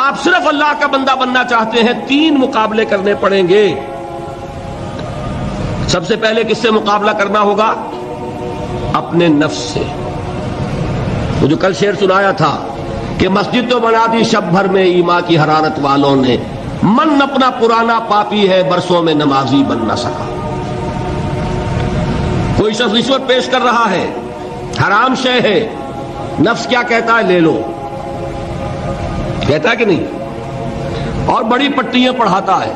آپ صرف اللہ کا بندہ بننا چاہتے ہیں، 3 مقابلے کرنے پڑیں گے۔ سب سے پہلے کس سے مقابلہ کرنا ہوگا؟ اپنے نفس سے۔ وہ جو کل شعر سنایا تھا کہ مسجد تو بنا دی شب بھر میں ایمان کی حرارت والوں نے، من اپنا پرانا پاپی ہے برسوں میں نمازی بن نہ سکا۔ کوئی شخص رشوت پیش کر رہا ہے، حرام شے ہے، نفس کیا کہتا ہے؟ لے لو، کہتا ہے کہ نہیں؟ اور بڑی پٹیاں پڑھاتا ہے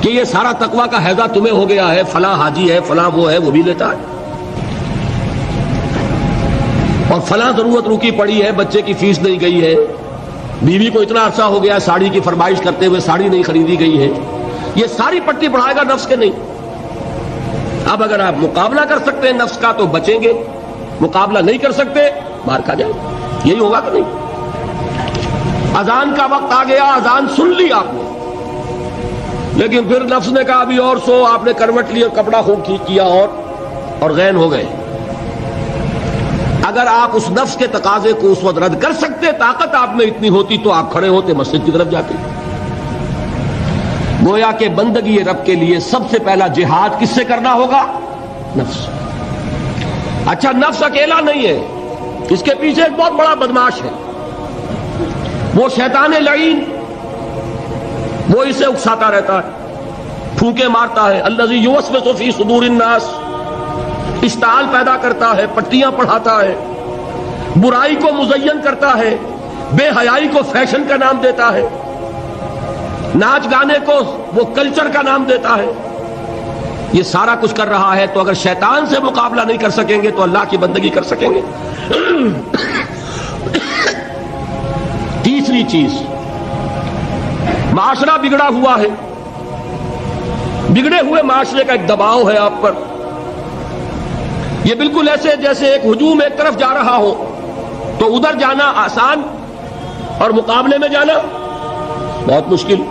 کہ یہ سارا تقویٰ کا حیضہ تمہیں ہو گیا ہے، فلاں حاجی ہے، فلاں وہ ہے، وہ بھی لیتا ہے، اور فلاں ضرورت رکی پڑی ہے، بچے کی فیس نہیں گئی ہے، بیوی کو اتنا عرصہ ہو گیا ساڑی کی فرمائش کرتے ہوئے ساڑی نہیں خریدی گئی ہے، یہ ساری پٹی پڑھائے گا نفس کے نہیں۔ اب اگر آپ مقابلہ کر سکتے ہیں نفس کا تو بچیں گے، مقابلہ نہیں کر سکتے مار کھا جائیں، یہی ہوگا کہ نہیں؟ اذان کا وقت آ گیا، اذان سن لی آپ نے، لیکن پھر نفس نے کہا ابھی اور سو، آپ نے کروٹ لی اور کپڑا خوب ٹھیک کیا اور غین ہو گئے۔ اگر آپ اس نفس کے تقاضے کو اس وقت رد کر سکتے، طاقت آپ میں اتنی ہوتی تو آپ کھڑے ہوتے مسجد کی طرف جاتے۔ گویا کہ بندگی رب کے لیے سب سے پہلا جہاد کس سے کرنا ہوگا؟ نفس۔ اچھا، نفس اکیلا نہیں ہے، اس کے پیچھے ایک بہت بڑا بدماش ہے، وہ شیطان لعین، وہ اسے اکساتا رہتا ہے، پھونکے مارتا ہے، الذی یوسوس فی صدور الناس، اشتعال پیدا کرتا ہے، پٹیاں پڑھاتا ہے، برائی کو مزین کرتا ہے، بے حیائی کو فیشن کا نام دیتا ہے، ناچ گانے کو وہ کلچر کا نام دیتا ہے، یہ سارا کچھ کر رہا ہے۔ تو اگر شیطان سے مقابلہ نہیں کر سکیں گے تو اللہ کی بندگی کر سکیں گے؟ تیسری چیز، معاشرہ بگڑا ہوا ہے، بگڑے ہوئے معاشرے کا ایک دباؤ ہے آپ پر، یہ بالکل ایسے جیسے ایک ہجوم ایک طرف جا رہا ہو تو ادھر جانا آسان اور مقابلے میں جانا بہت مشکل،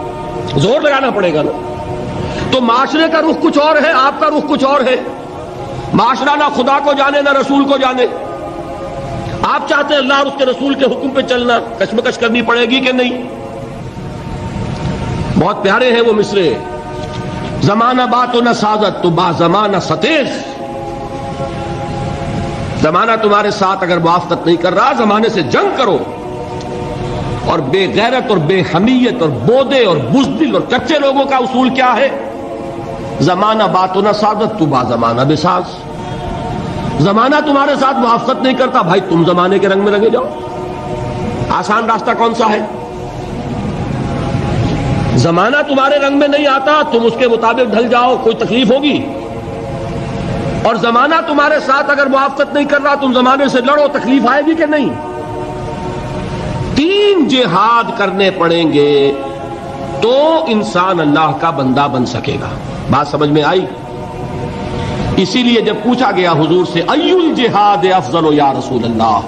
زور لگانا پڑے گا نا۔ تو معاشرے کا رخ کچھ اور ہے، آپ کا رخ کچھ اور ہے، معاشرہ نہ خدا کو جانے نہ رسول کو جانے، آپ چاہتے ہیں اللہ اور اس کے رسول کے حکم پہ چلنا، کشمکش کرنی پڑے گی کہ نہیں؟ بہت پیارے ہیں وہ مصرے، زمانہ بات و نہ سازت تو با زمانہ ستیز، زمانہ تمہارے ساتھ اگر موافقت نہیں کر رہا، زمانے سے جنگ کرو۔ اور بے غیرت اور بے حمیت اور بودے اور بزدل اور کچے لوگوں کا اصول کیا ہے؟ زمانہ بات و نہ سازت تو با زمانہ بساز، زمانہ تمہارے ساتھ موافقت نہیں کرتا، بھائی تم زمانے کے رنگ میں رنگے جاؤ۔ آسان راستہ کون سا ہے؟ زمانہ تمہارے رنگ میں نہیں آتا، تم اس کے مطابق ڈھل جاؤ، کوئی تکلیف ہوگی؟ اور زمانہ تمہارے ساتھ اگر موافقت نہیں کر رہا، تم زمانے سے لڑو، تکلیف آئے گی کہ نہیں؟ 3 جہاد کرنے پڑیں گے تو انسان اللہ کا بندہ بن سکے گا۔ بات سمجھ میں آئی؟ اسی لیے جب پوچھا گیا حضور سے ای الجہاد افضل یا رسول اللہ،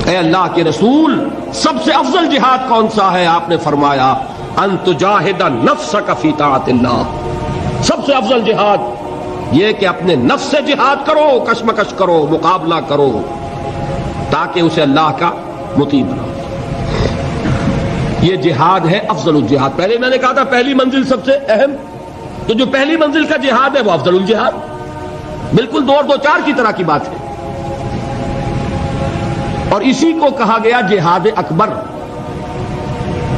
اے اللہ کے رسول سب سے افضل جہاد کون سا ہے؟ آپ نے فرمایا ان تجاہد نفسک فی طاعت اللہ، سب سے افضل جہاد یہ کہ اپنے نفس سے جہاد کرو، کشمکش کرو، مقابلہ کرو، تاکہ اسے اللہ کا مطیع بناؤ۔ یہ جہاد ہے افضل الجہاد۔ پہلے میں نے کہا تھا پہلی منزل سب سے اہم، تو جو پہلی منزل کا جہاد ہے وہ افضل الجہاد، بالکل 2 اور 2 4 کی طرح کی بات ہے۔ اور اسی کو کہا گیا جہاد اکبر۔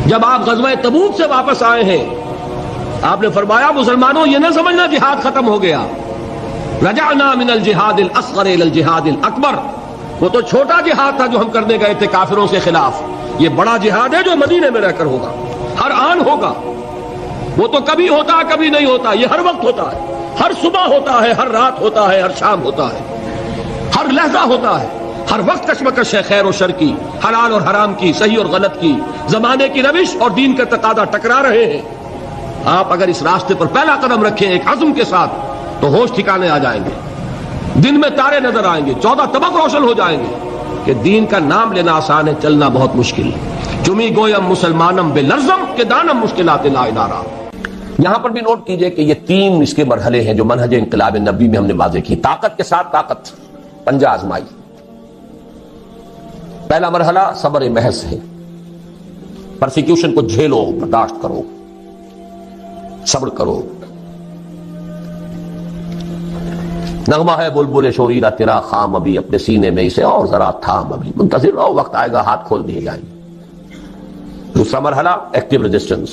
جب آپ غزوہ تبوک سے واپس آئے ہیں، آپ نے فرمایا مسلمانوں یہ نہ سمجھنا جہاد ختم ہو گیا، رجعنا من الجہاد الاصغر الى الجہاد الاکبر، وہ تو چھوٹا جہاد تھا جو ہم کرنے گئے تھے کافروں کے خلاف، یہ بڑا جہاد ہے جو مدینے میں رہ کر ہوگا، ہر آن ہوگا، وہ تو کبھی ہوتا ہے کبھی نہیں ہوتا، یہ ہر وقت ہوتا ہے، ہر صبح ہوتا ہے، ہر رات ہوتا ہے، ہر شام ہوتا ہے، ہر لحظہ ہوتا ہے، ہر وقت کشمکش ہے خیر و شر کی، حلال اور حرام کی، صحیح اور غلط کی، زمانے کی روش اور دین کا تقاضا ٹکرا رہے ہیں۔ آپ اگر اس راستے پر پہلا قدم رکھیں ایک عزم کے ساتھ تو ہوش ٹھکانے آ جائیں گے، دن میں تارے نظر آئیں گے، 14 طبق روشن ہو جائیں گے کہ دین کا نام لینا آسان ہے، چلنا بہت مشکل ہے۔ چمی گویم مسلمانم بے لرزم کہ دانم مشکلات لا ادارہ۔ یہاں پر بھی نوٹ کیجئے کہ یہ 3 اس کے مرحلے ہیں جو منہج انقلاب نبی میں ہم نے واضح کی۔ طاقت کے ساتھ طاقت، پنجہ آزمائی۔ پہلا مرحلہ صبر محض ہے، پرسیکیوشن کو جھیلو، برداشت کرو، صبر کرو. نغمہ ہے بلبل شوریرہ تیرا خام ابھی، اپنے سینے میں اسے اور ذرا تھام ابھی، منتظر رہو، وقت آئے گا ہاتھ کھول دیے جائیں گے. دوسرا مرحلہ ایکٹیو ریزسٹنس،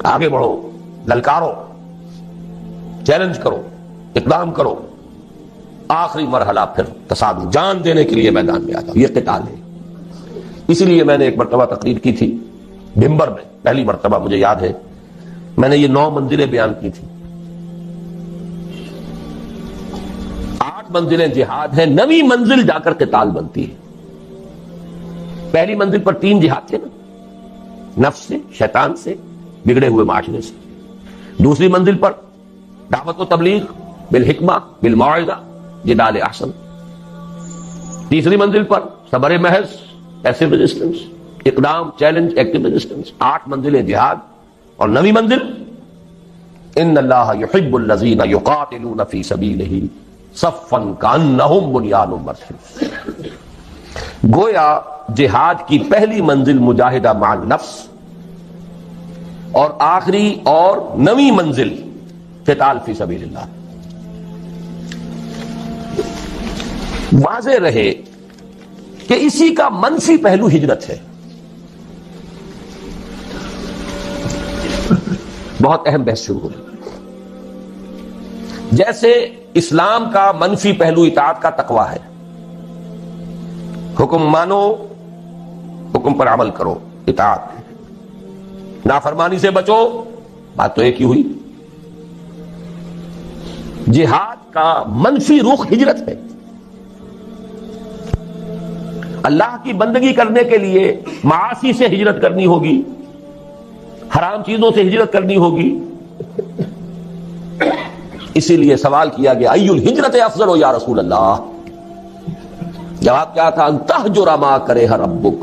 آگے بڑھو، للکارو، چیلنج کرو، اقدام کرو. آخری مرحلہ پھر تصادم، جان دینے کے لیے میدان میں آ جاؤ. یہ قتال ہے. اسی لیے میں نے ایک مرتبہ تقریر کی تھی بھمبر میں، پہلی مرتبہ مجھے یاد ہے، میں نے یہ 9 منزلیں بیان کی تھی. 8 منزلیں جہاد ہیں، 9ویں منزل جا کر قتال بنتی ہے. پہلی منزل پر 3 جہاد تھے نا، نفس سے، شیطان سے، بگڑے ہوئے معاشرے سے. دوسری منزل پر دعوت و تبلیغ بالحکمہ بالموعظہ جدال احسن. تیسری منزل پر صبر محض، ایکٹیو ریزسٹنس، اقدام، چیلنج، ایکٹیو ریزسٹنس. 8 منزلیں جہاد. اور 9ویں منزل ان اللہ یحب الذین یقاتلون فی سبیلہ صفا کانہم بنیان مرصوص. گویا جہاد کی پہلی منزل مجاہدہ مع النفس، اور آخری اور 9ویں منزل قتال فی سبیل اللہ. واضح رہے کہ اسی کا منفی پہلو ہجرت ہے. بہت اہم بحث شروع ہوئی. جیسے اسلام کا منفی پہلو اطاعت کا تقوی ہے، حکم مانو، حکم پر عمل کرو، اطاعت. نافرمانی سے بچو، بات تو ایک ہی ہوئی. جہاد کا منفی رخ ہجرت ہے. اللہ کی بندگی کرنے کے لیے معاصی سے ہجرت کرنی ہوگی، حرام چیزوں سے ہجرت کرنی ہوگی. اسی لیے سوال کیا گیا ای الہجرت افضل یا رسول اللہ. جواب کیا تھا؟ ان تہجر ما کرہ ربک.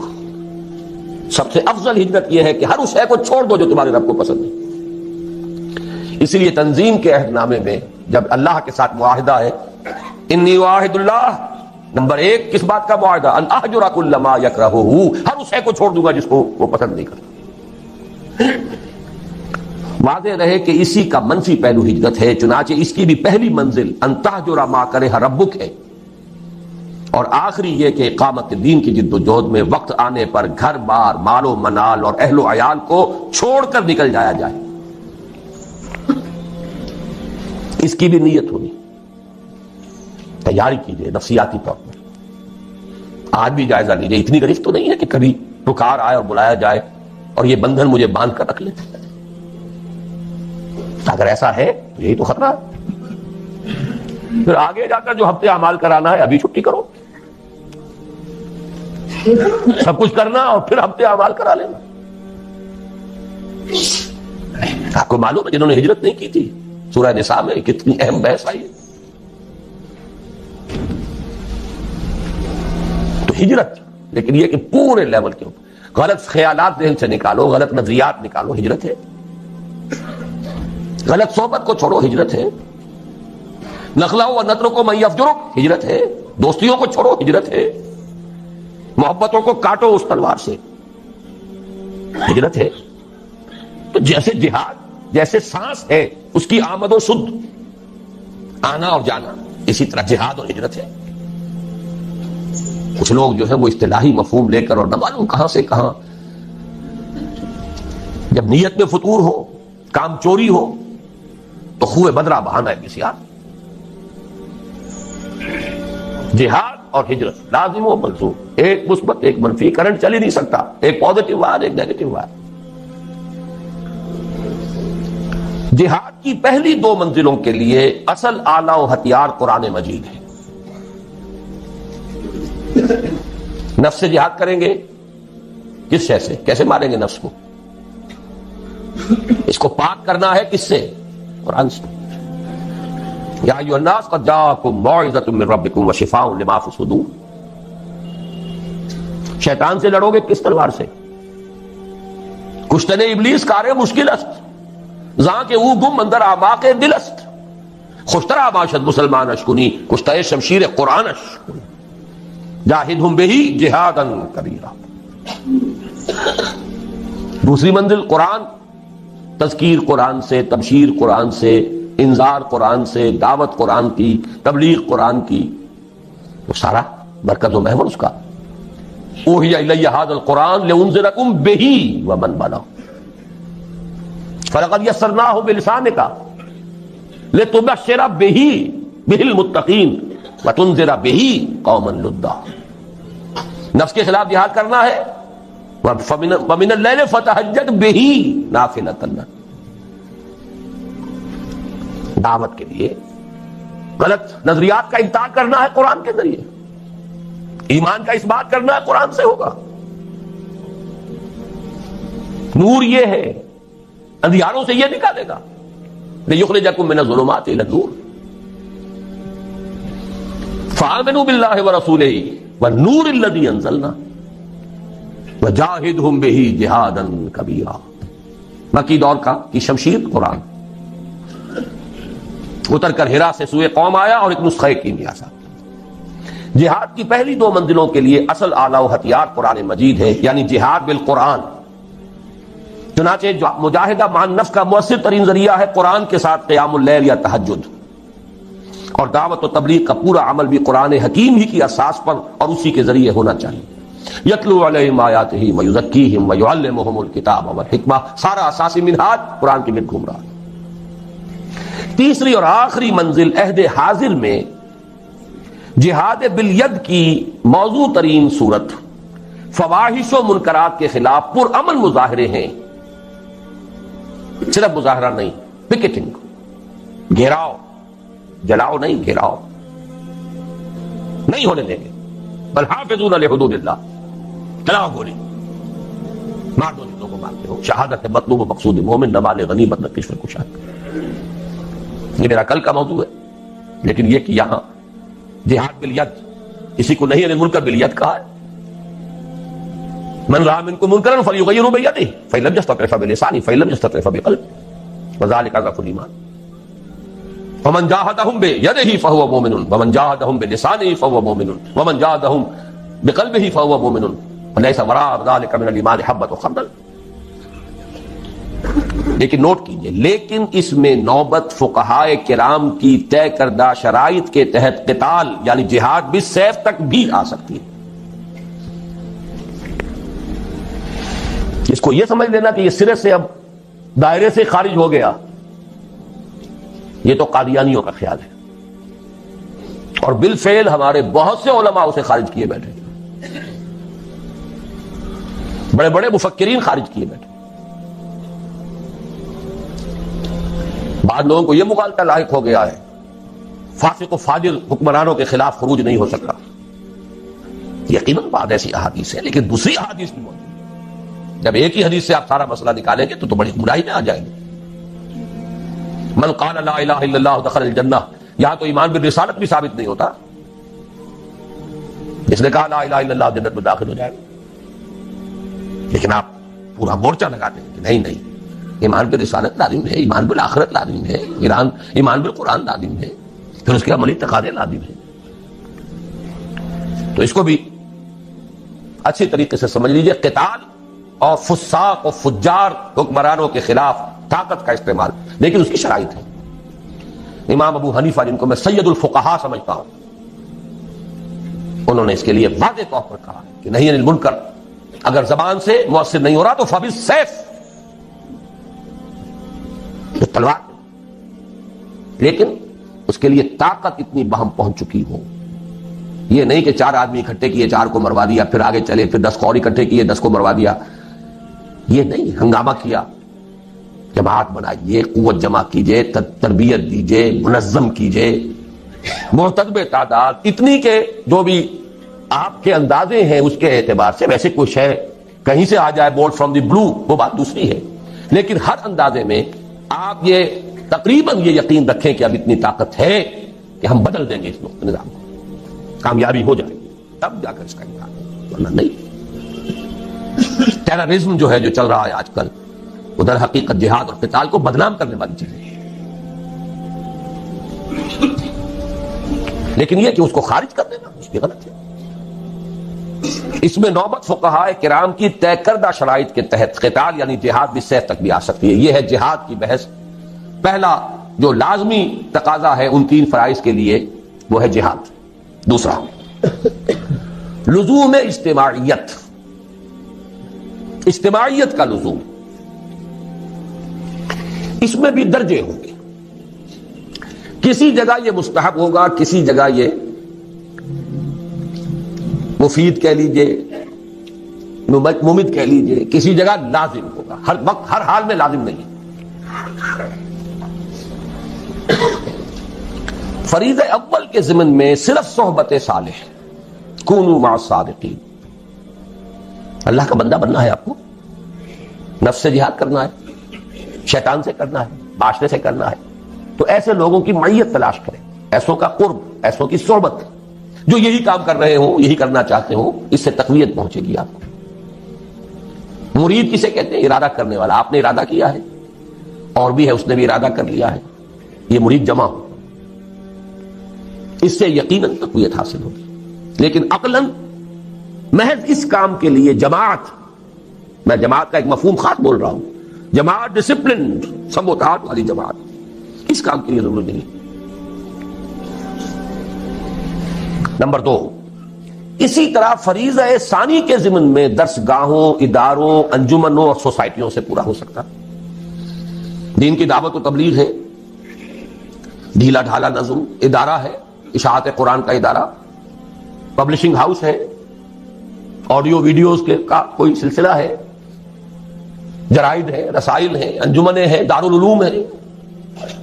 سب سے افضل ہجرت یہ ہے کہ ہر اس شے کو چھوڑ دو جو تمہارے رب کو پسند ہے. اسی لیے تنظیم کے عہد نامے میں جب اللہ کے ساتھ معاہدہ ہے، انی واحد اللہ، نمبر 1 کس بات کا معاہدہ؟ ان اہجر کل ما یکرہہ، ہر اس شے کو چھوڑ دوں گا جس کو وہ پسند نہیں کرتا. واضح رہے کہ اسی کا منفی پہلو ہجرت ہے. چنانچہ اس کی بھی پہلی منزل ان تہجر ما کرہ ربک ہے، اور آخری یہ کہ اقامت دین کی جد و جہد میں وقت آنے پر گھر بار، مال و منال اور اہل و عیال کو چھوڑ کر نکل جایا جائے. اس کی بھی نیت ہونی، تیاری کیجئے نفسیاتی طور پر. آج بھی جائزہ لیجئے. اتنی گرفت تو نہیں ہے کہ کبھی پکار آئے اور بلایا جائے اور یہ بندھن مجھے باندھ کر رکھ لے. اگر ایسا ہے تو یہی تو خطرہ ہے. پھر آگے جا کر جو ہفتے اعمال کرانا ہے ابھی چھٹی کرو، سب کچھ کرنا اور پھر ہفتے اعمال کرا لینا. آپ کو معلوم ہے جنہوں نے ہجرت نہیں کی تھی، سورہ نساء میں کتنی اہم بحث آئی ہے. تو ہجرت، لیکن یہ کہ پورے لیول کے اوپر غلط خیالات ذہن سے نکالو، غلط نظریات نکالو، ہجرت ہے. غلط صحبت کو چھوڑو، ہجرت ہے. نخلہ و نطر کو من یفجرک، ہجرت ہے. دوستیوں کو چھوڑو، ہجرت ہے. محبتوں کو کاٹو اس تلوار سے، ہجرت ہے. تو جیسے جہاد، جیسے سانس ہے اس کی آمد و شد، آنا اور جانا، اسی طرح جہاد اور ہجرت ہے. کچھ لوگ جو ہے وہ اصطلاحی مفہوم لے کر اور نہ معلوم کہاں سے کہاں، جب نیت میں فتور ہو، کام چوری ہو تو خوہ بدرہ بہانا ہے کسی یار. جہاد اور ہجرت لازم و ملزوم، ایک مثبت ایک منفی، کرنٹ چل ہی نہیں سکتا. ایک پازیٹو وائر ایک نیگیٹو وائر. جہاد کی پہلی 2 منزلوں کے لیے اصل آلہ و ہتھیار قرآن مجید ہے. نفس سے جہاد کریں گے، کس شے سے؟ کیسے ماریں گے نفس کو؟ اس کو پاک کرنا ہے کس سے؟ قرآن سے. یا ایھا الناس قد جاءکم موعظۃ من ربکم وشفاء لما فی الصدور. شیطان سے لڑو گے کس تلوار سے؟ کشتن ابلیس کار مشکل است، زاں کے او گم اندر اعماق دل است. خوشترا باشد مسلمان اشکنی، کشتہ شمشیر قرآن اشکنی. جاہدہم بہ جہادا کبیرا. دوسری منزل قرآن، تذکیر قرآن سے، تبشیر قرآن سے، انذار قرآن سے، دعوت قرآن کی، تبلیغ قرآن کی، وہ سارا مرکز و محور اس کا اوحی الی ھذا القرآن لانذرکم بہ ومن بلغ فلقد یسرناہ بلسانک لتبشر بہ المتقین وتنذر بہ قوما لدا۔ نفس کے خلاف جہاد کرنا ہے، ومن اللیل فتہجد بہ نافلۃ لک، دعوت کے لیے غلط نظریات کا انکار کرنا ہے قرآن کے ذریعے، ایمان کا اس بات کرنا ہے قرآن سے ہوگا۔ نور یہ ہے، اندھیاروں سے یہ نکالے گا، لِيُخْرِجَكُم مِّنَ الظُّلُمَاتِ إِلَى النُّورِ فَآمِنُوا بِاللَّهِ وَرَسُولِهِ وَالنُّورِ الَّذِي أَنزَلْنَا وَجَاهِدْهُمْ بِهِ جِهَادًا كَبِيرًا۔ مکی دور کی شمشیر قرآن اتر کر ہرا سے سوئے قوم آیا اور ایک نسخہ کیمیا سا۔ جہاد کی پہلی دو منزلوں کے لیے اصل آلہ و ہتھیار قرآن مجید ہے، یعنی جہاد بالقرآن۔ چنانچہ مجاہدہ مع النفس کا مؤثر ترین ذریعہ ہے قرآن کے ساتھ قیام اللیل یا تہجد، اور دعوت و تبلیغ کا پورا عمل بھی قرآن حکیم ہی کی اساس پر اور اسی کے ذریعے ہونا چاہیے۔ یتلو علیہم آیاتہ ویزکیہم ویعلمہم الکتاب والحکمہ، سارا اساسی منہاج قرآن کے گرد گھوم رہا ہے۔ تیسری اور آخری منزل عہد حاضر میں جہاد بالید کی موضوع ترین صورت فواحش و منکرات کے خلاف پرامن مظاہرے ہیں، صرف مظاہرہ نہیں، پکیٹنگ، گھیراؤ، جلاؤ نہیں، گھیراؤ نہیں ہونے دیں گے، بل حافظون لحدود اللہ، چلاؤ گولی، مار دو جتوں کو مارتے ہو، شہادت مطلوب و مقصود مومن، نمال غنیمت نہ کشف کشاد۔ یہ میرا کل کا موضوع ہے، لیکن یہ کہ یہاں جہاد بالید، کسی کو نہیں منکر بالید کہا ہے۔ من رأى منكم منكرا فليغيره بيده فإن لم يستطع فبلسانه فإن لم يستطع فبقلبه وذلك ضعف الإيمان ومن جاهدهم بيده فهو مؤمن ومن جاهدهم بلسانه فهو مؤمن ومن جاهدهم بقلبه فهو مؤمن وليس وراء ذلك من الإيمان حبة خردل۔ لیکن نوٹ کیجئے، لیکن اس میں نوبت فقہائے کرام کی طے کردہ شرائط کے تحت قتال یعنی جہاد بالسیف تک بھی آ سکتی ہے۔ اس کو یہ سمجھ لینا کہ یہ سرے سے اب دائرے سے خارج ہو گیا، یہ تو قادیانیوں کا خیال ہے، اور بالفعل ہمارے بہت سے علماء اسے خارج کیے بیٹھے، بڑے بڑے مفکرین خارج کیے بیٹھے۔ بعض لوگوں کو یہ مغالطہ لاحق ہو گیا ہے، فاسق و فاجر حکمرانوں کے خلاف خروج نہیں ہو سکتا۔ یقیناً بعض ایسی احادیث ہے، لیکن دوسری احادیث بھی موجود ہے۔ جب ایک ہی حدیث سے آپ سارا مسئلہ نکالیں گے تو بڑی گمراہی میں آ جائیں گے۔ من قال لا الہ الا اللہ دخل الجنہ، یہاں تو ایمان بالرسالت بھی ثابت نہیں ہوتا، جس نے کہا لا الہ الا اللہ جنت میں داخل ہو جائے گا، لیکن آپ پورا مورچہ لگاتے ہیں کہ نہیں، ایمان بالرسالت لازم ہے، ایمان بالآخرت لازم ہے، ایمان بالقرآن لازم ہے، پھر اس کے عملی تقاضے لازم ہیں۔ تو اس کو بھی اچھی طریقے سے سمجھ لیجئے، قتال اور فساق و فجار حکمرانوں کے خلاف طاقت کا استعمال، لیکن اس کی شرائط ہے۔ امام ابو حنیفہ جن کو میں سید الفقہاء سمجھتا ہوں، انہوں نے اس کے لیے واضح طور پر کہا کہ نہیں المنکر اگر زبان سے مؤثر نہیں ہو رہا تو فبالسیف، تلوار، لیکن اس کے لیے طاقت اتنی بہم پہنچ چکی ہو، یہ نہیں کہ 4 آدمی اکٹھے کیے 4 کو مروا دیا، پھر آگے چلے، پھر 10 کو اور اکٹھے کیے 10 کو مروا دیا، یہ نہیں، ہنگامہ کیا، جماعت بنائیے، قوت جمع کیجئے، تربیت دیجئے، منظم کیجئے، محتسب تعداد اتنی کہ جو بھی آپ کے اندازے ہیں اس کے اعتبار سے، ویسے کوئی شے کہیں سے آ جائے بورڈ فرام دی بلو وہ بات دوسری ہے، لیکن ہر اندازے میں آپ یہ تقریباً یہ یقین رکھیں کہ اب اتنی طاقت ہے کہ ہم بدل دیں گے اس نظام کو، کامیابی ہو جائے گی تب جا کر اس کا امکان، ورنہ نہیں۔ ٹیررزم جو ہے جو چل رہا ہے آج کل، وہ در حقیقت جہاد اور قتال کو بدنام کرنے والی چیز ہے، لیکن یہ کہ اس کو خارج کر دینا اس کی غلط ہے۔ اس میں نوبت فقہاء کرام کی طے کردہ شرائط کے تحت قتال یعنی جہاد بالسیف تک بھی آ سکتی ہے. یہ ہے جہاد کی بحث. پہلا جو لازمی تقاضا ہے ان 3 فرائض کے لیے وہ ہے جہاد. دوسرا لزوم اجتماعیت، اجتماعیت کا لزوم. اس میں بھی درجے ہوں گے. کسی جگہ یہ مستحب ہوگا، کسی جگہ یہ مفید کہہ لیجئے، ممد کہہ لیجئے، کسی جگہ لازم ہوگا. ہر وقت ہر حال میں لازم نہیں. فریضہ اول کے ضمن میں صرف صحبت صالح، کونوا مع الصادقین. اللہ کا بندہ بننا ہے آپ کو، نفس سے جہاد کرنا ہے، شیطان سے کرنا ہے، معاشرے سے کرنا ہے. تو ایسے لوگوں کی معیت تلاش کریں، ایسوں کا قرب، ایسوں کی صحبت، جو یہی کام کر رہے ہوں، یہی کرنا چاہتے ہوں. اس سے تقویت پہنچے گی آپ کو. مرید کسے کہتے ہیں؟ ارادہ کرنے والا. آپ نے ارادہ کیا ہے، اور بھی ہے اس نے بھی ارادہ کر لیا ہے، یہ مرید جمع ہو. اس سے یقیناً تقویت حاصل ہوگی. لیکن عقلاً محض اس کام کے لیے جماعت، میں جماعت کا ایک مفہوم خاص بول رہا ہوں، جماعت ڈسپلنڈ سموتاعت والی جماعت، اس کام کے لیے ضرورت نہیں. نمبر 2، اسی طرح فریضہ ثانی کے ضمن میں درس گاہوں، اداروں، انجمنوں اور سوسائٹیوں سے پورا ہو سکتا. دین کی دعوت و تبلیغ ہے، ڈھیلا ڈھالا نظم ادارہ ہے، اشاعت قرآن کا ادارہ، پبلشنگ ہاؤس ہے، آڈیو ویڈیوز کے کا کوئی سلسلہ ہے، جرائد ہے، رسائل ہیں، انجمنیں ہیں، دارالعلوم ہے.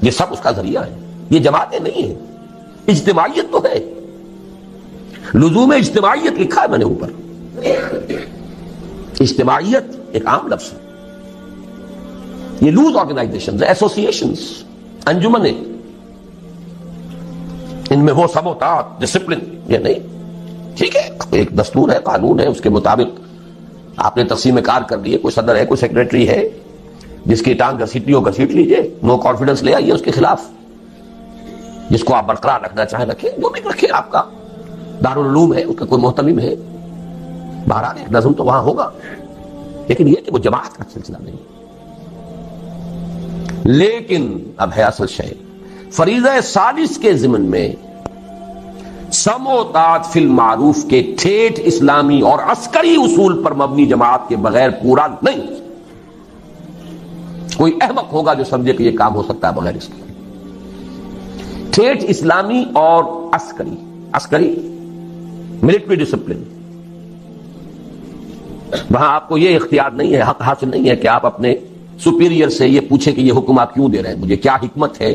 یہ سب اس کا ذریعہ ہے. یہ جماعتیں نہیں ہیں. اجتماعیت تو ہے. لزوم اجتماعیت لکھا ہے میں نے اوپر. اجتماعیت ایک عام لفظ ہے. یہ لوز آرگنائزیشنز، ایسوسیشنز، انجمنیں، ان میں وہ سموتاعت، ڈسپلن یہ نہیں. ٹھیک ہے، ایک دستور ہے، قانون ہے، اس کے مطابق آپ نے تقسیم کار کر لیے. کوئی صدر ہے، کوئی سیکریٹری ہے، جس کی ٹانگ گھسیٹنی ہو گھسیٹ لیجئے، نو کانفیڈنس لے آئیے اس کے خلاف. جس کو آپ برقرار رکھنا چاہیں رکھیں، جو بھی رکھیں. آپ کا دارالعلوم ہے، اس کا کوئی محتمم ہے. بہرحال ایک نظم تو وہاں ہوگا، لیکن یہ کہ وہ جماعت کا سلسلہ نہیں. لیکن اب ہے اصل شے، فریضہ ثالث کے ضمن میں سم و طاعت فی المعروف کے ٹھیٹھ اسلامی اور عسکری اصول پر مبنی جماعت کے بغیر پورا نہیں. کوئی احمق ہوگا جو سمجھے کہ یہ کام ہو سکتا ہے بغیر اس کے. ٹھیٹھ اسلامی اور عسکری ملٹری ڈسپلن، وہاں آپ کو یہ اختیار نہیں ہے، حق حاصل نہیں ہے کہ آپ اپنے سپیریئر سے یہ پوچھیں کہ یہ حکم آپ کیوں دے رہے ہیں، مجھے کیا حکمت ہے.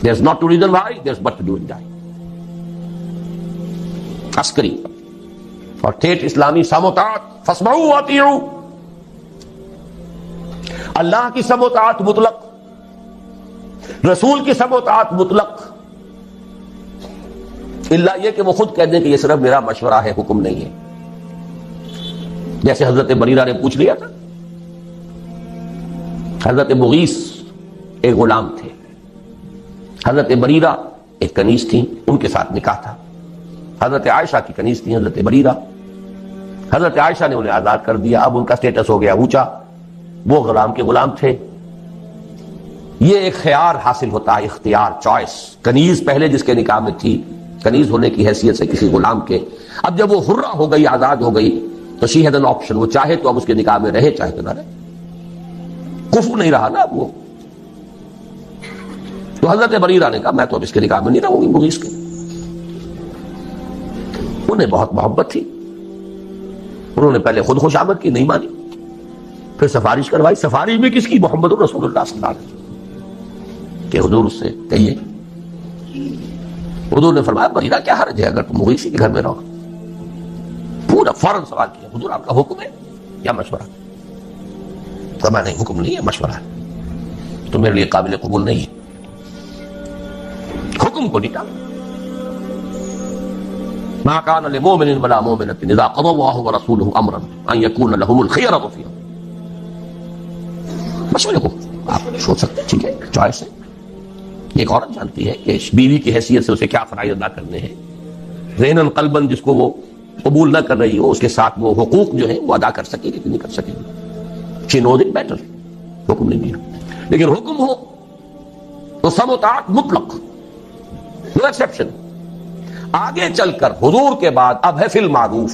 There's not to reason why, there's but to do it. عسکری اور ٹھیٹھ اسلامی سموتاعت، فاسمعوا واطیعوا. اللہ کی سموتاعت مطلق، رسول کی سموتاعت مطلق، الا یہ کہ وہ خود کہہ دیں کہ یہ صرف میرا مشورہ ہے، حکم نہیں ہے. جیسے حضرت بریرہ نے پوچھ لیا تھا. حضرت مغیث ایک غلام تھے، حضرت بریرہ ایک کنیز تھیں، ان کے ساتھ نکاح تھا. حضرت عائشہ کی کنیز تھی حضرت بریرہ. حضرت عائشہ نے انہیں آزاد کر دیا. اب ان کا سٹیٹس ہو گیا اونچا، وہ غلام کے غلام تھے. یہ ایک خیار حاصل ہوتا ہے، اختیار، چوائس. کنیز پہلے جس کے نکاح میں تھی، کنیز ہونے کی حیثیت سے کسی غلام کے، اب جب وہ حرہ ہو گئی، آزاد ہو گئی، تو شی ہیز این آپشن. وہ چاہے تو اب اس کے نکاح میں رہے، چاہے تو نہ رہے. کفر نہیں رہا نا اب وہ. تو حضرت بریرہ نے کہا میں تو اب اس کے نکاح میں نہیں رہوں گی مغیث کے. انہیں بہت محبت تھی، انہوں نے پہلے خود خوشامد کی، نہیں مانی. پھر سفارش کروائی. سفارش بھی کس کی؟ محمد رسول اللہ صلی اللہ علیہ وسلم کہ حضور اس سے کہیے. حضور نے فرمایا بریرہ کیا حرج ہے اگر تم مغیثی کے گھر میں رہو. پورا فوراً سوال کیا، حضور آپ کا حکم ہے یا مشورہ؟ فرمایا نہیں، حکم نہیں ہے، مشورہ ہے، تو میرے لیے قابل قبول نہیں ہے. حکم کو نہیں ٹالا. ما كان لمؤمن ولا مؤمنة اذا قضى الله ورسوله امرا ان يكون لهم الخيرة فيه. مشورے کو آپ سوچ سکتے ہیں، ٹھیک ہے، چوائس ہے. ایک عورت جانتی ہے کہ بیوی کی حیثیت سے اسے کیا فرائض ادا کرنے ہیں، ذہناً قلباً جس کو وہ قبول نہ کر رہی ہو، اس کے ساتھ وہ حقوق جو ہیں وہ ادا کر سکے گی کہ نہیں کر سکے گی. شی نوز اٹ بیٹر. حکم نہیں دیا، لیکن حکم ہو تو سم و طاعت مطلق، نو ایکسیپشن. آگے چل کر حضور کے بعد اب ہے فی المعروف،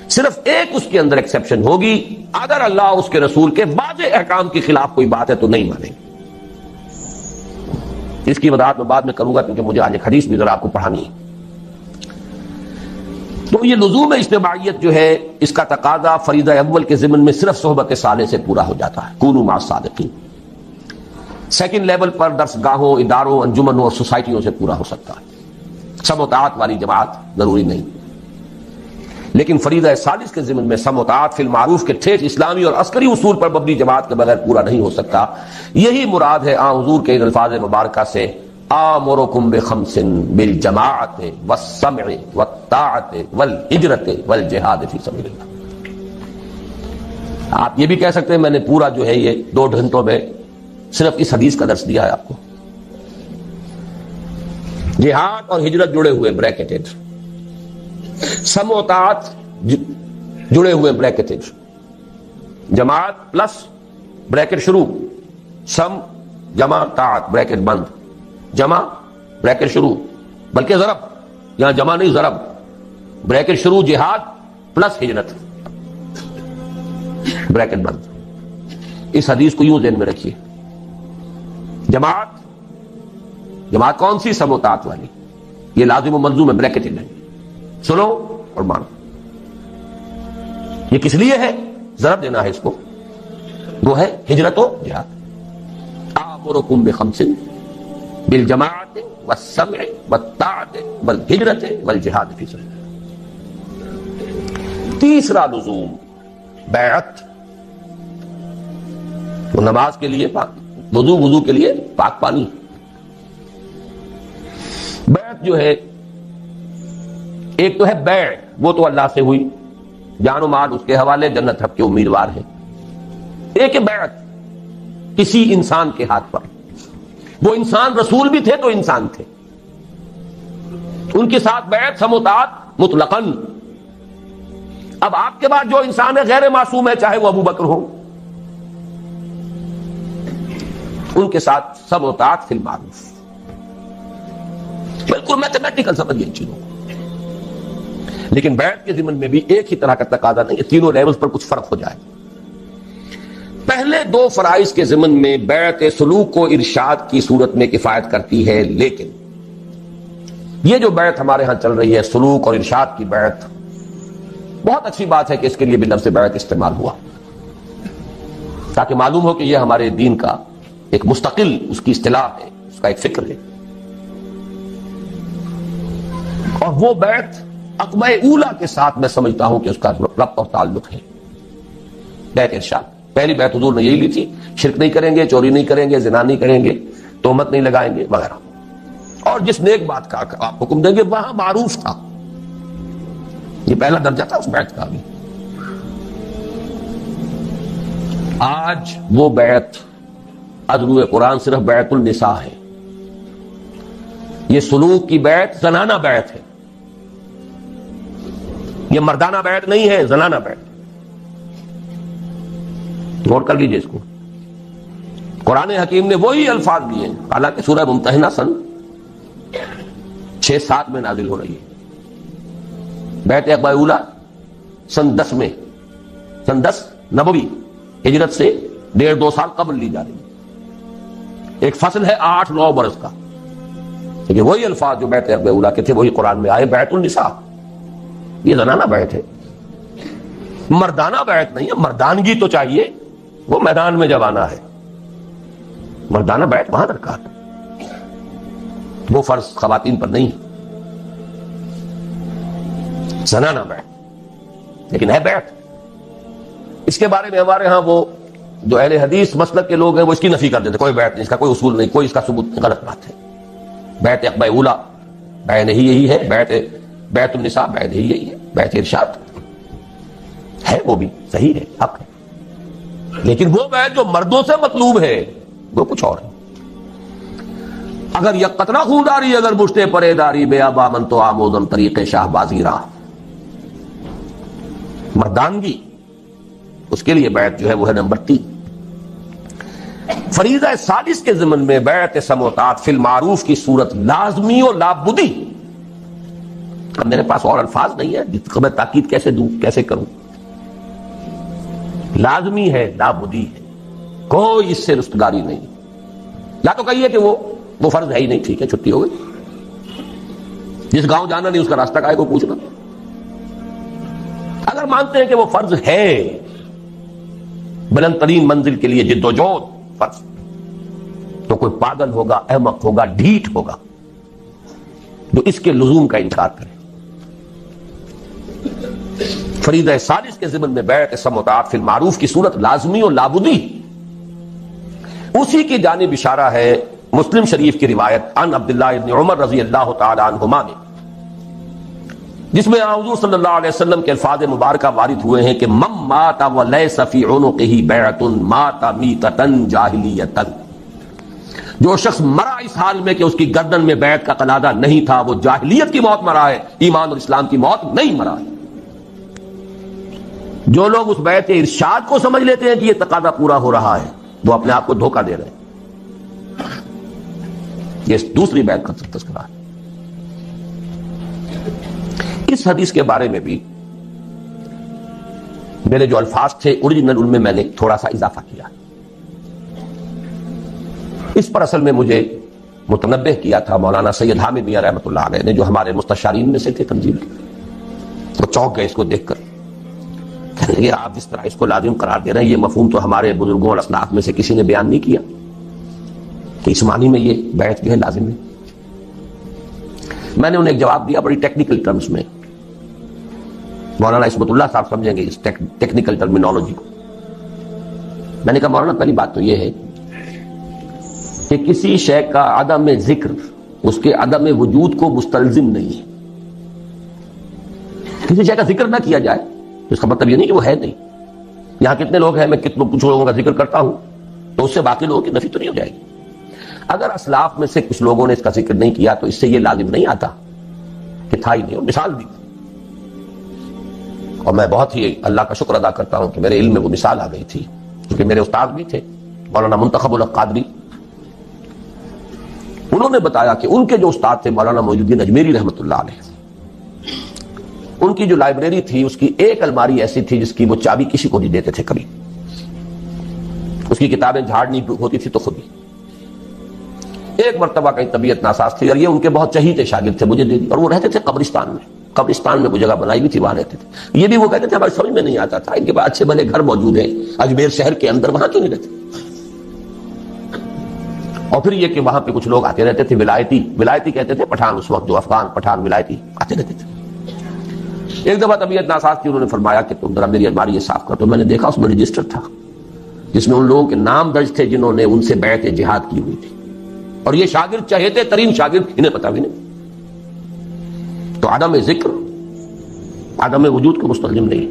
صرف ایک اس کے اندر ایکسیپشن ہوگی، اگر اللہ اس کے رسول کے بعض احکام کے خلاف کوئی بات ہے تو نہیں مانیں. اس کی وضاحت میں بعد میں کروں گا کیونکہ مجھے آج ایک حدیث بھی ذرا آپ کو پڑھانی ہے. تو یہ لزوم اجتماعیت جو ہے، اس کا تقاضا فریضہ اول کے ضمن میں صرف صحبت صالح سے پورا ہو جاتا ہے، کونوا مع الصادقین. سیکنڈ لیول پر درس گاہوں، اداروں، انجمنوں اور سوسائٹیوں سے پورا ہو سکتا ہے. سم و طاعت والی جماعت ضروری نہیں، لیکن فریضہ ثالث کے ضمن میں سم و طاعت فی المعروف کے ٹھیک اسلامی اور عسکری اصول پر مبنی جماعت کے بغیر پورا نہیں ہو سکتا. یہی مراد ہے حضور کے الفاظ مبارکہ سے آمرکم بخمس بالجماعت والسمع والطاعت والہجرت والجہاد فی سبیل اللہ. آپ یہ بھی کہہ سکتے ہیں میں نے پورا جو ہے یہ 2 گھنٹوں میں صرف اس حدیث کا درس دیا ہے آپ کو. جہاد اور ہجرت جڑے ہوئے بریکٹڈ، سم و طاعت جڑے ہوئے بریکٹڈ، جماعت پلس بریکٹ شروع، سم جمع طاعت بریکٹ بند، جمع بریکٹ شروع، بلکہ ضرب، یہاں جمع نہیں ضرب، بریکٹ شروع جہاد پلس ہجرت بریکٹ بند. اس حدیث کو یوں ذہن میں رکھیے. جماعت کون سی؟ سم و طاعت والی. یہ لازم و ملزوم ہے، بریکٹڈ ہے، سنو اور مانو. یہ کس لیے ہے؟ ضرب دینا ہے اس کو. وہ ہے ہجرت و جہاد. آمرکم بخمس بالجماعت والسمع والطاعت والہجرت والجہاد فی سبیل اللہ. تیسرا لزوم بیعت. تو نماز کے لیے وضو کے لیے پاک پانی. بیعت جو ہے، ایک تو ہے بیع، وہ تو اللہ سے ہوئی، جان و مال اس کے حوالے، جنت حق کے امیدوار ہے. ایک ہے بیعت کسی انسان کے ہاتھ پر. وہ انسان رسول بھی تھے تو انسان تھے، ان کے ساتھ بیعت سم و طاعت مطلقاً. اب آپ کے بعد جو انسان ہے غیر معصوم ہے، چاہے وہ ابو بکر ہو، ان کے ساتھ سم و طاعت فی المعروف. بالکل میتھمیٹیکل سمجھیے ان چیزوں کو. لیکن بیعت کے ضمن میں بھی ایک ہی طرح کا تقاضا نہیں ہے، تینوں لیولز پر کچھ فرق ہو جائے. پہلے 2 فرائض کے ضمن میں بیعت سلوک و ارشاد کی صورت میں کفایت کرتی ہے، لیکن یہ جو بیعت ہمارے ہاں چل رہی ہے، سلوک اور ارشاد کی بیعت، بہت اچھی بات ہے کہ اس کے لیے بھی لفظ بیعت استعمال ہوا، تاکہ معلوم ہو کہ یہ ہمارے دین کا ایک مستقل اس کی اصطلاح ہے، اس کا ایک فکر ہے. اور وہ بیعت عقبہ اولا کے ساتھ میں سمجھتا ہوں کہ اس کا ربط اور تعلق ہے. بیعت ارشاد، پہلی بیعت حضور نے یہی لی تھی، شرک نہیں کریں گے، چوری نہیں کریں گے، زنا نہیں کریں گے، تہمت نہیں لگائیں گے وغیرہ. اور جس نیک بات کا آپ حکم دیں گے وہاں معروف تھا. یہ پہلا درجہ تھا اس بیعت کا بھی. آج وہ بیعت ادروئے قرآن صرف بیعت النساء ہے. یہ سلوک کی بیعت زنانہ بیعت ہے، یہ مردانہ بیعت نہیں ہے، زنانہ بیعت. غور کر لیجئے اس کو. قرآن حکیم نے وہی الفاظ دیے، حالانکہ سورہ ممتحنہ سن 6-7 میں نازل ہو رہی ہے. بیعت عقبہ اولا سن 10 میں، سن 10 نبوی، ہجرت سے 1.5-2 سال قبل لی جا رہی ہے. ایک فصل ہے 8-9 برس کا، لیکن وہی الفاظ جو بیعت عقبہ اولا کے تھے وہی قرآن میں آئے. بیعت النساء، یہ زنانہ بیعت ہے، مردانہ بیعت نہیں ہے. مردانگی تو چاہیے، وہ میدان میں جب آنا ہے. مردانہ بیعت وہاں درکار ہے، وہ فرض خواتین پر نہیں ہے. زنانہ بیعت لیکن ہے بیعت. اس کے بارے میں ہمارے ہاں وہ جو اہل حدیث مسلک کے لوگ ہیں وہ اس کی نفی کر دیتے، کوئی بیعت نہیں، اس کا کوئی اصول نہیں، کوئی اس کا ثبوت نہیں. غلط بات ہے. بیعت عقبہ اولا بیعت ہی یہی ہے، بیعت النساء بیعت ہی یہی ہے. بیعت ارشاد ہے، وہ بھی صحیح ہے، حق ہے. لیکن وہ بیعت جو مردوں سے مطلوب ہے وہ کچھ اور ہے. اگر یک قطرہ خونداری اگر مشتے پرے داری بے ابا من تو آموزم طریق شاہ بازی راہ. مردانگی اس کے لیے بیعت جو ہے وہ ہے نمبر 3. فریضہ سادس کے ضمن میں بیعت سموتات فی المعروف کی صورت لازمی و لابدی. اب میرے پاس اور الفاظ نہیں ہے جس کو میں تاکید کیسے دوں, کیسے کروں. لازمی ہے, لابدی ہے, کوئی اس سے رستگاری نہیں. یا تو کہیے کہ وہ فرض ہے ہی نہیں, ٹھیک ہے چھٹی ہو گئی. جس گاؤں جانا نہیں اس کا راستہ کائے کو پوچھنا. اگر مانتے ہیں کہ وہ فرض ہے, بلند ترین منزل کے لیے جد و جہد فرض, تو کوئی پاگل ہوگا, احمق ہوگا, ڈھیٹ ہوگا جو اس کے لزوم کا انکار کرے. فریضہ سادس کے ضمن میں بیعت سموتات فی المعروف کی صورت لازمی اور لابدی. اسی کی جانب اشارہ ہے مسلم شریف کی روایت عن عبداللہ ابن عمر رضی اللہ تعالی عنہما میں, جس میں حضور صلی اللہ علیہ وسلم کے الفاظ مبارکہ وارد ہوئے ہیں کہ من مات ولیس فی عنقہ بیعۃ مات میتۃ جاہلیۃ. جو شخص مرا اس حال میں کہ اس کی گردن میں بیعت کا قلادہ نہیں تھا, وہ جاہلیت کی موت مرا ہے, ایمان اور اسلام کی موت نہیں مرا ہے. جو لوگ اس بیعت کے ارشاد کو سمجھ لیتے ہیں کہ یہ تقاضا پورا ہو رہا ہے, وہ اپنے آپ کو دھوکہ دے رہے ہیں. یہ دوسری بیعت کا تذکرہ ہے. اس حدیث کے بارے میں بھی میرے جو الفاظ تھے اوریجنل ان میں میں نے تھوڑا سا اضافہ کیا. اس پر اصل میں مجھے متنبہ کیا تھا مولانا سید حامد میاں رحمۃ اللہ علیہ نے, جو ہمارے مستشارین میں سے تھے تنظیم کے. وہ چونک گئے اس کو دیکھ کر, کہنے لگے آپ جس طرح اس کو لازم قرار دے رہے ہیں, یہ مفہوم تو ہمارے بزرگوں اور اسلاف میں سے کسی نے بیان نہیں کیا کہ اس معنی میں یہ بیعت جو ہے لازم ہے. میں نے انہیں ایک جواب دیا بڑی ٹیکنیکل ٹرمز میں. مولانا عصمت اللہ صاحب سمجھیں گے اس ٹیکنیکل ٹرمینالوجی کو. میں نے کہا مولانا پہلی بات تو یہ ہے کہ کسی شے کا عدم ذکر اس کے عدم وجود کو مستلزم نہیں ہے. کسی شے کا ذکر نہ کیا جائے تو اس کا مطلب یہ نہیں کہ وہ ہے نہیں. یہاں کتنے لوگ ہیں, میں کتنے کچھ لوگوں کا ذکر کرتا ہوں تو اس سے باقی لوگوں کی نفی تو نہیں ہو جائے گی. اگر اسلاف میں سے کچھ لوگوں نے اس کا ذکر نہیں کیا تو اس سے یہ لازم نہیں آتا کہ تھا ہی نہیں. مثال دی, اور میں بہت ہی اللہ کا شکر ادا کرتا ہوں کہ میرے علم میں وہ مثال آ گئی تھی, کیونکہ میرے استاد بھی تھے مولانا منتخب الحق قادری. انہوں نے بتایا کہ ان کے جو استاد تھے مولانا معین الدین اجمیری رحمۃ اللہ علیہ, ان کی جو لائبریری تھی اس کی ایک الماری ایسی تھی جس کی وہ چابی کسی کو نہیں دیتے تھے کبھی. اس کی کتابیں جھاڑنی ہوتی تھی تو خود ہی. ایک مرتبہ کہیں طبیعت ناساز تھی اور یہ ان کے بہت چہیتے شاگرد تھے, مجھے دے دی. اور وہ رہتے تھے قبرستان میں. قبرستان میں وہ جگہ بنائی بھی تھی, وہاں رہتے تھے. یہ بھی وہ کہتے تھے ہماری سمجھ میں نہیں آتا تھا, ان کے پاس اچھے بھلے گھر موجود ہیں اجمیر شہر کے اندر, وہاں کیوں نہیں رہتے. اور پھر یہ کہ وہاں پہ کچھ لوگ آتے رہتے تھے ولایتی کہتے تھے پٹھان, اس وقت جو افغان پٹھان ولایتی آتے رہتے تھے. ایک دفعہ طبیعت ناساز تھی, انہوں نے فرمایا کہ تم ذرا میری الماری یہ صاف کر. تو میں نے دیکھا اس میں رجسٹر تھا جس میں ان لوگوں کے نام درج تھے جنہوں نے ان سے بیعت جہاد کی ہوئی تھی, اور یہ شاگرد چہیتے ترین شاگرد, انہیں پتا بھی نہیں. تو عدم ذکر عدم وجود کو مستلزم نہیں.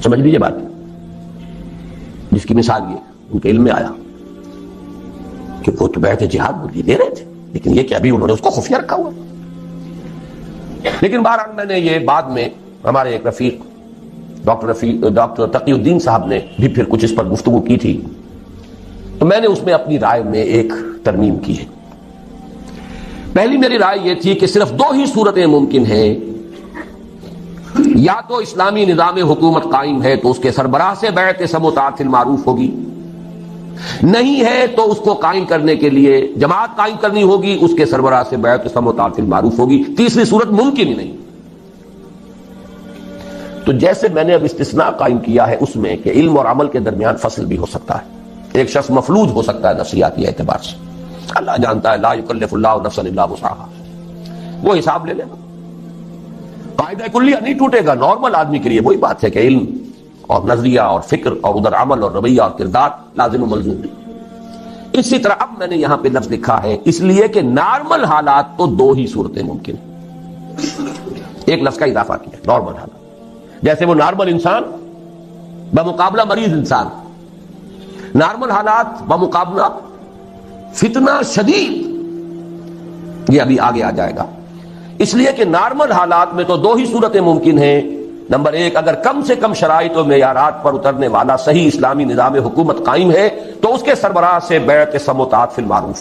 سمجھ لیجیے بات, جس کی مثال یہ ان کے علم میں آیا کہ وہ تو بیعت جہاد دے رہے تھے, لیکن یہ کہ ابھی انہوں نے اس کو خفیہ رکھا ہوا. لیکن بہرحال میں نے یہ بعد میں ہمارے ایک رفیق ڈاکٹر تقی الدین صاحب نے بھی پھر کچھ اس پر گفتگو کی تھی, تو میں نے اس میں اپنی رائے میں ایک ترمیم کی ہے. پہلی میری رائے یہ تھی کہ صرف 2 ہی صورتیں ممکن ہیں, یا تو اسلامی نظام حکومت قائم ہے تو اس کے سربراہ سے بیعت سموتات فی المعروف ہوگی, نہیں ہے تو اس کو قائم کرنے کے لیے جماعت قائم کرنی ہوگی, اس کے سربراہ سے بیعت سموتات فی المعروف ہوگی. تیسری صورت ممکن ہی نہیں. تو جیسے میں نے اب استثناء قائم کیا ہے اس میں کہ علم اور عمل کے درمیان فصل بھی ہو سکتا ہے, ایک شخص مفلوج ہو سکتا ہے نفسیاتی اعتبار سے, اللہ جانتا ہے لا یکلف اللہ نفسا الا وسعها, وہ حساب لے لینا. قاعدہ کلیہ نہیں ٹوٹے گا نارمل آدمی کے لیے. وہی بات ہے کہ علم اور نظریہ اور فکر اور ادھر عمل اور رویہ اور کردار لازم و ملزوم نہیں. اسی طرح اب میں نے یہاں پہ لفظ لکھا ہے اس لیے کہ نارمل حالات تو 2 ہی صورتیں ممکن ہیں. ایک لفظ کا اضافہ کیا, نارمل حالات, جیسے وہ نارمل انسان بمقابلہ مریض انسان, نارمل حالات بمقابلہ فتنہ شدید، یہ ابھی آگے آ جائے گا۔ اس لیے کہ نارمل حالات میں تو دو ہی صورتیں ممکن ہیں۔ نمبر ایک، اگر کم سے کم شرائط و معیارات پر اترنے والا صحیح اسلامی نظام حکومت قائم ہے تو اس کے سربراہ سے بیعت سموتات فی المعروف،